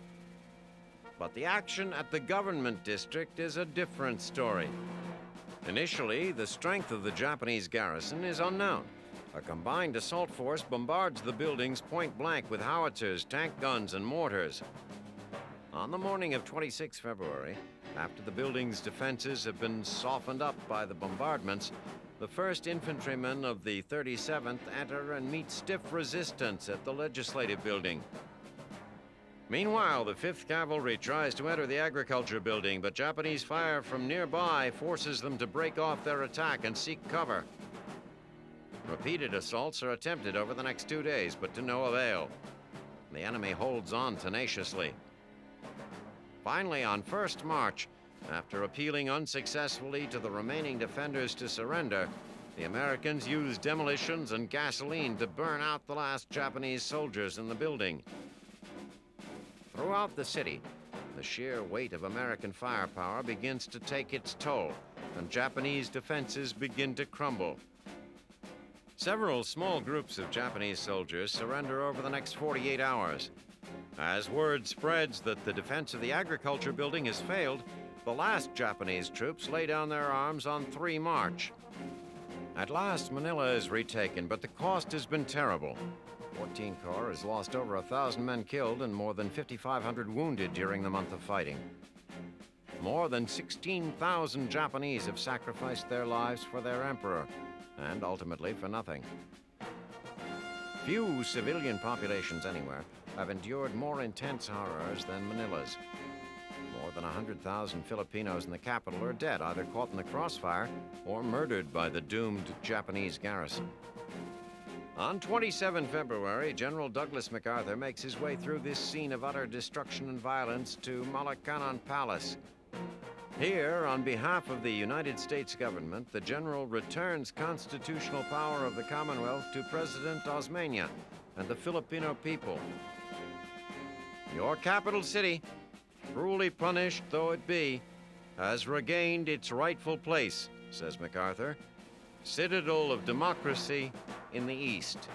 But the action at the government district is a different story. Initially, the strength of the Japanese garrison is unknown. A combined assault force bombards the buildings point blank with howitzers, tank guns, and mortars. On the morning of 26 February, after the building's defenses have been softened up by the bombardments, the 1st Infantrymen of the 37th enter and meet stiff resistance at the Legislative Building. Meanwhile, the 5th Cavalry tries to enter the Agriculture Building, but Japanese fire from nearby forces them to break off their attack and seek cover. Repeated assaults are attempted over the next 2 days, but to no avail. The enemy holds on tenaciously. Finally, on 1st March, After appealing unsuccessfully to the remaining defenders to surrender, the Americans used demolitions and gasoline to burn out the last Japanese soldiers in the building. Throughout the city, the sheer weight of American firepower begins to take its toll, and Japanese defenses begin to crumble. Several small groups of Japanese soldiers surrender over the next 48 hours. As word spreads that the defense of the agriculture building has failed, the last Japanese troops lay down their arms on 3 March. At last, Manila is retaken, but the cost has been terrible. 14 Corps has lost over 1,000 men killed and more than 5,500 wounded during the month of fighting. More than 16,000 Japanese have sacrificed their lives for their emperor, and ultimately for nothing. Few civilian populations anywhere have endured more intense horrors than Manila's. More than 100,000 Filipinos in the capital are dead, either caught in the crossfire or murdered by the doomed Japanese garrison. On 27 February, General Douglas MacArthur makes his way through this scene of utter destruction and violence to Malacañang Palace. Here, on behalf of the United States government, the general returns constitutional power of the Commonwealth to President Osmeña and the Filipino people. Your capital city, cruelly punished though it be, has regained its rightful place, says MacArthur, citadel of democracy in the East.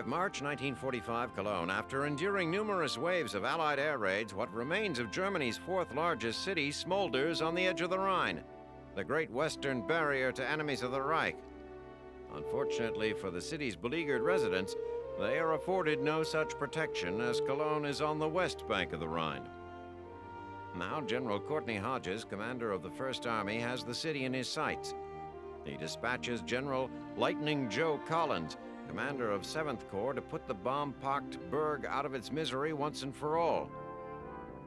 March 1945, Cologne. After enduring numerous waves of Allied air raids, what remains of Germany's 4th largest city smolders on the edge of the Rhine, the great western barrier to enemies of the Reich. Unfortunately for the city's beleaguered residents, they are afforded no such protection, as Cologne is on the west bank of the Rhine. Now General Courtney Hodges, commander of the First Army, has the city in his sights. He dispatches General Lightning Joe Collins, commander of 7th Corps, to put the bomb-pocked burg out of its misery once and for all.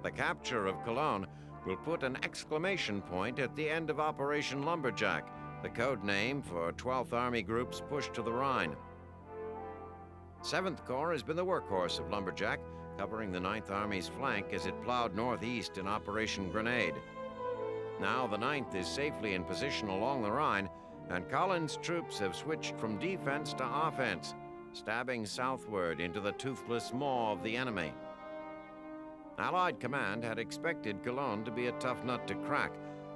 The capture of Cologne will put an exclamation point at the end of Operation Lumberjack, the code name for 12th Army Group's push to the Rhine. 7th Corps has been the workhorse of Lumberjack, covering the 9th Army's flank as it plowed northeast in Operation Grenade. Now the 9th is safely in position along the Rhine, and Collins' troops have switched from defense to offense, stabbing southward into the toothless maw of the enemy. Allied command had expected Cologne to be a tough nut to crack,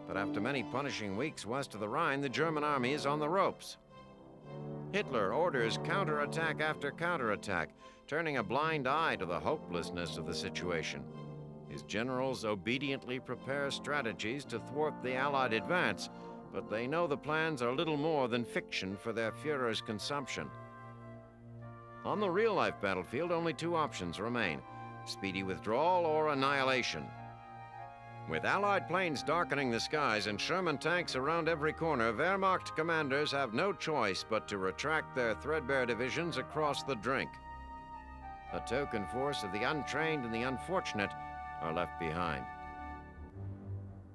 but after many punishing weeks west of the Rhine, the German army is on the ropes. Hitler orders counterattack after counterattack, turning a blind eye to the hopelessness of the situation. His generals obediently prepare strategies to thwart the Allied advance, but they know the plans are little more than fiction for their Führer's consumption. On the real-life battlefield, only 2 options remain: speedy withdrawal or annihilation. With Allied planes darkening the skies and Sherman tanks around every corner, Wehrmacht commanders have no choice but to retract their threadbare divisions across the Drink. A token force of the untrained and the unfortunate are left behind.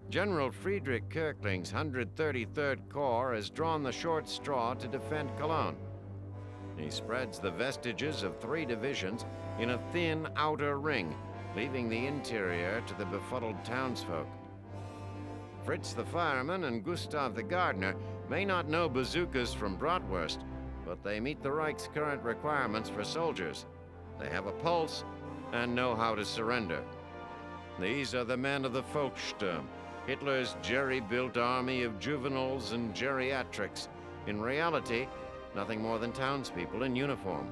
General Friedrich Kirchling's 133rd Corps has drawn the short straw to defend Cologne. He spreads the vestiges of 3 divisions in a thin outer ring, leaving the interior to the befuddled townsfolk. Fritz the fireman and Gustav the gardener may not know bazookas from bratwurst, but they meet the Reich's current requirements for soldiers. They have a pulse and know how to surrender. These are the men of the Volkssturm, Hitler's jerry-built army of juveniles and geriatrics, in reality, nothing more than townspeople in uniform.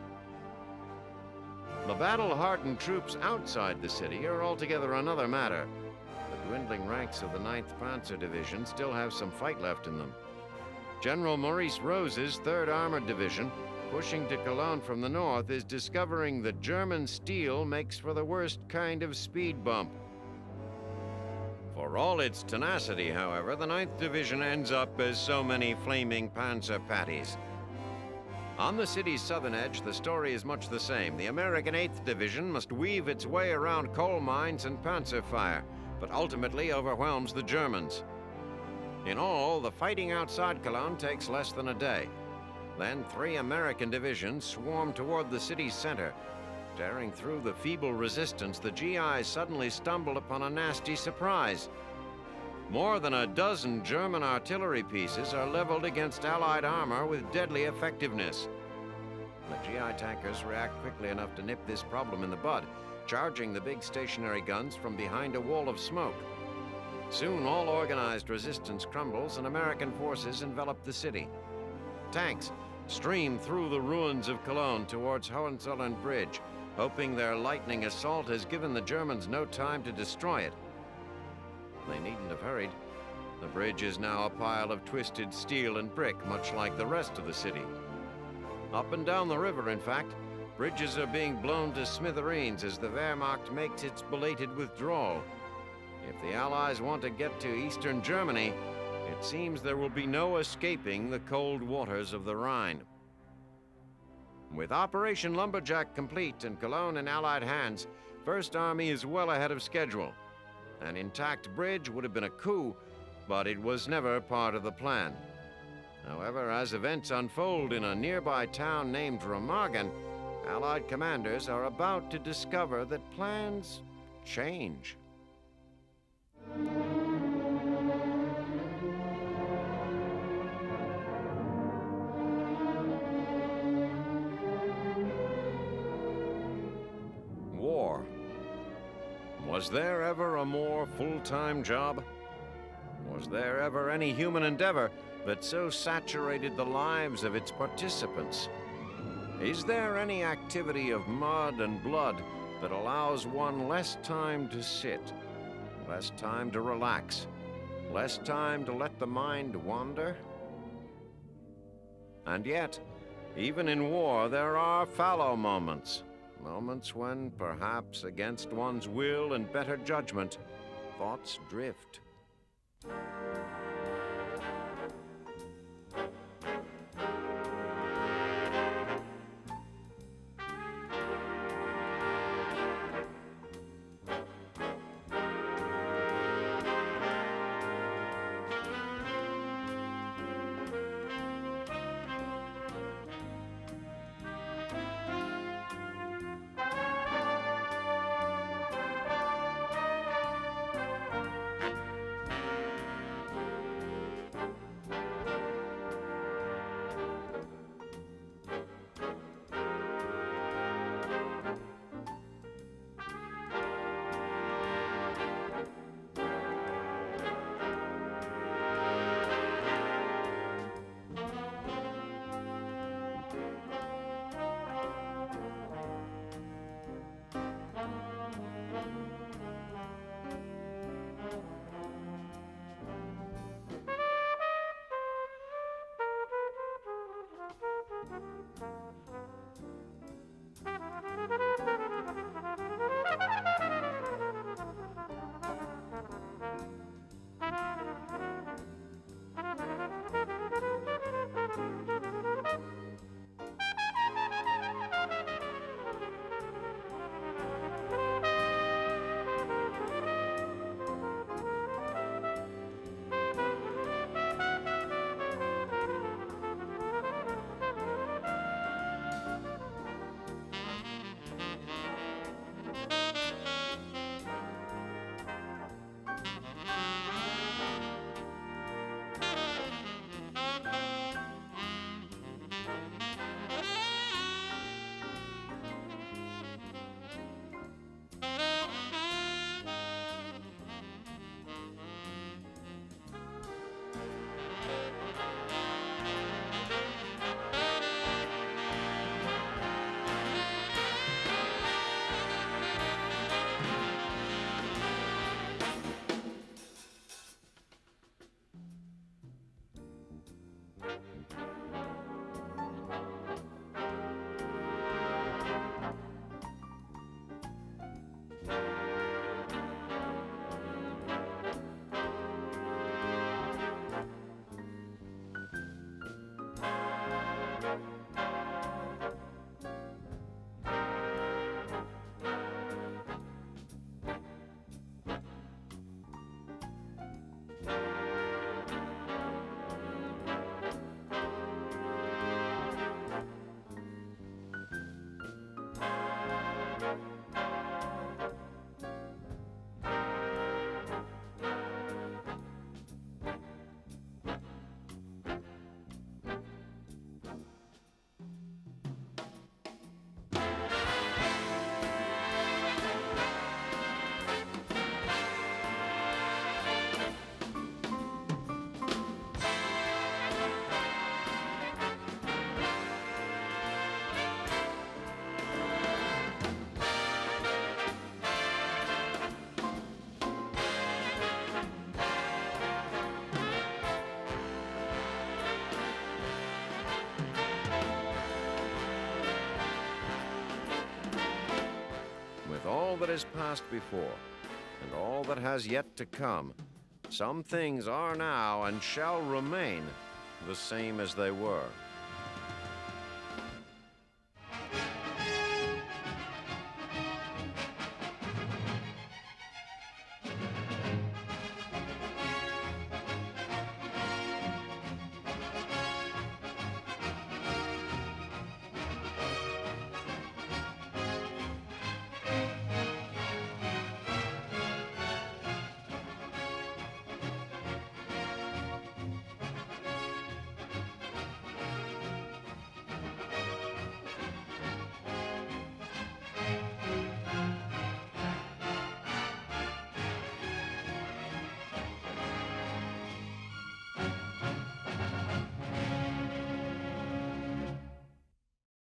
The battle-hardened troops outside the city are altogether another matter. The dwindling ranks of the 9th Panzer Division still have some fight left in them. General Maurice Rose's 3rd Armored Division, pushing to Cologne from the north, is discovering that German steel makes for the worst kind of speed bump. For all its tenacity, however, the 9th Division ends up as so many flaming panzer patties. On the city's southern edge, the story is much the same. The American 8th Division must weave its way around coal mines and panzer fire, but ultimately overwhelms the Germans. In all, the fighting outside Cologne takes less than a day. Then 3 American divisions swarm toward the city's center. Tearing through the feeble resistance, the GIs suddenly stumble upon a nasty surprise. More than a dozen German artillery pieces are leveled against Allied armor with deadly effectiveness. The GI tankers react quickly enough to nip this problem in the bud, charging the big stationary guns from behind a wall of smoke. Soon, all organized resistance crumbles and American forces envelop the city. Tanks stream through the ruins of Cologne towards Hohenzollern Bridge, hoping their lightning assault has given the Germans no time to destroy it. They needn't have hurried. The bridge is now a pile of twisted steel and brick, much like the rest of the city. Up and down the river, in fact, bridges are being blown to smithereens as the Wehrmacht makes its belated withdrawal. If the Allies want to get to eastern Germany, it seems there will be no escaping the cold waters of the Rhine. With Operation Lumberjack complete and Cologne in Allied hands, First Army is well ahead of schedule. An intact bridge would have been a coup, but it was never part of the plan. However, as events unfold in a nearby town named Remagen, Allied commanders are about to discover that plans change. War. Was there ever a more full-time job? Was there ever any human endeavor that so saturated the lives of its participants? Is there any activity of mud and blood that allows one less time to sit, less time to relax, less time to let the mind wander? And yet, even in war, there are fallow moments. Moments when, perhaps against one's will and better judgment, thoughts drift. With all that has passed before, and all that has yet to come, some things are now and shall remain the same as they were.